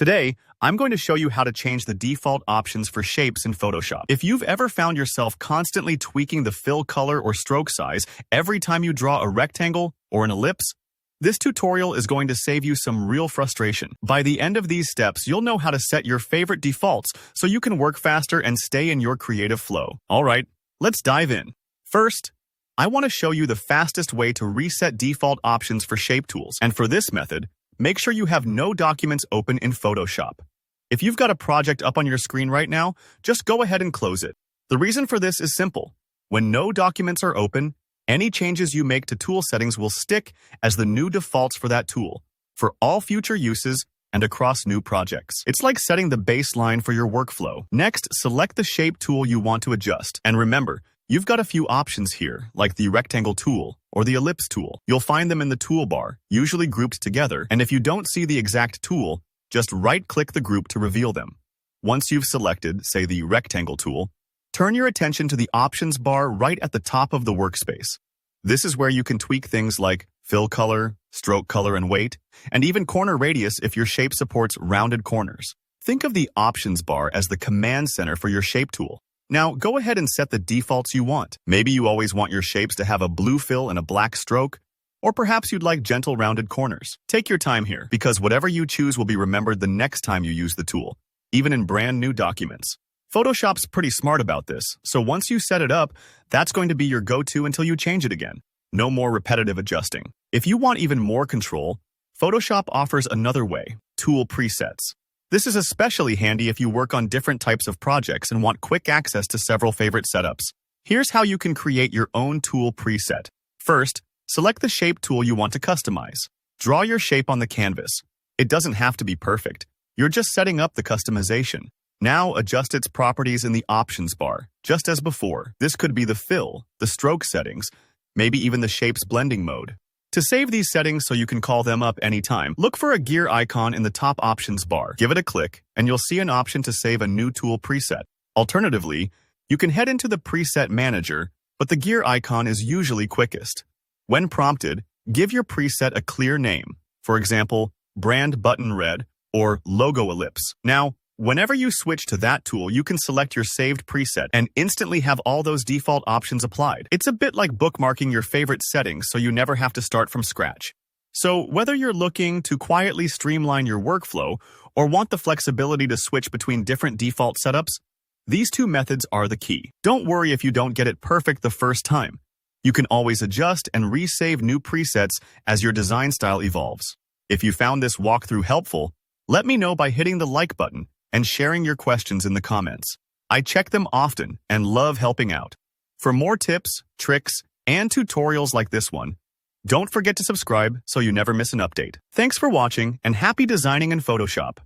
Today, I'm going to show you how to change the default options for shapes in Photoshop. If you've ever found yourself constantly tweaking the fill color or stroke size every time you draw a rectangle or an ellipse, this tutorial is going to save you some real frustration. By the end of these steps, you'll know how to set your favorite defaults so you can work faster and stay in your creative flow. All right, let's dive in. First, I want to show you the fastest way to reset default options for shape tools. And for this method, make sure you have no documents open in Photoshop. If you've got a project up on your screen right now, just go ahead and close it. The reason for this is simple. When no documents are open, any changes you make to tool settings will stick as the new defaults for that tool, for all future uses and across new projects. It's like setting the baseline for your workflow. Next, select the shape tool you want to adjust. And remember, you've got a few options here, like the rectangle tool or the ellipse tool. You'll find them in the toolbar, usually grouped together, and if you don't see the exact tool, just right-click the group to reveal them. Once you've selected, say, the rectangle tool, turn your attention to the options bar right at the top of the workspace. This is where you can tweak things like fill color, stroke color and weight, and even corner radius if your shape supports rounded corners. Think of the options bar as the command center for your shape tool. Now, go ahead and set the defaults you want. Maybe you always want your shapes to have a blue fill and a black stroke, or perhaps you'd like gentle rounded corners. Take your time here, because whatever you choose will be remembered the next time you use the tool, even in brand new documents. Photoshop's pretty smart about this, so once you set it up, that's going to be your go-to until you change it again. No more repetitive adjusting. If you want even more control, Photoshop offers another way, tool presets. This is especially handy if you work on different types of projects and want quick access to several favorite setups. Here's how you can create your own tool preset. First, select the shape tool you want to customize. Draw your shape on the canvas. It doesn't have to be perfect. You're just setting up the customization. Now adjust its properties in the options bar, just as before. This could be the fill, the stroke settings, maybe even the shape's blending mode. To save these settings so you can call them up anytime, look for a gear icon in the top options bar. Give it a click, and you'll see an option to save a new tool preset. Alternatively, you can head into the preset manager, but the gear icon is usually quickest. When prompted, give your preset a clear name. For example, brand button red or logo ellipse. Now, whenever you switch to that tool, you can select your saved preset and instantly have all those default options applied. It's a bit like bookmarking your favorite settings so you never have to start from scratch. So whether you're looking to quietly streamline your workflow or want the flexibility to switch between different default setups, these two methods are the key. Don't worry if you don't get it perfect the first time. You can always adjust and resave new presets as your design style evolves. If you found this walkthrough helpful, let me know by hitting the like button and sharing your questions in the comments. I check them often and love helping out. For more tips, tricks, and tutorials like this one, don't forget to subscribe so you never miss an update. Thanks for watching and happy designing in Photoshop.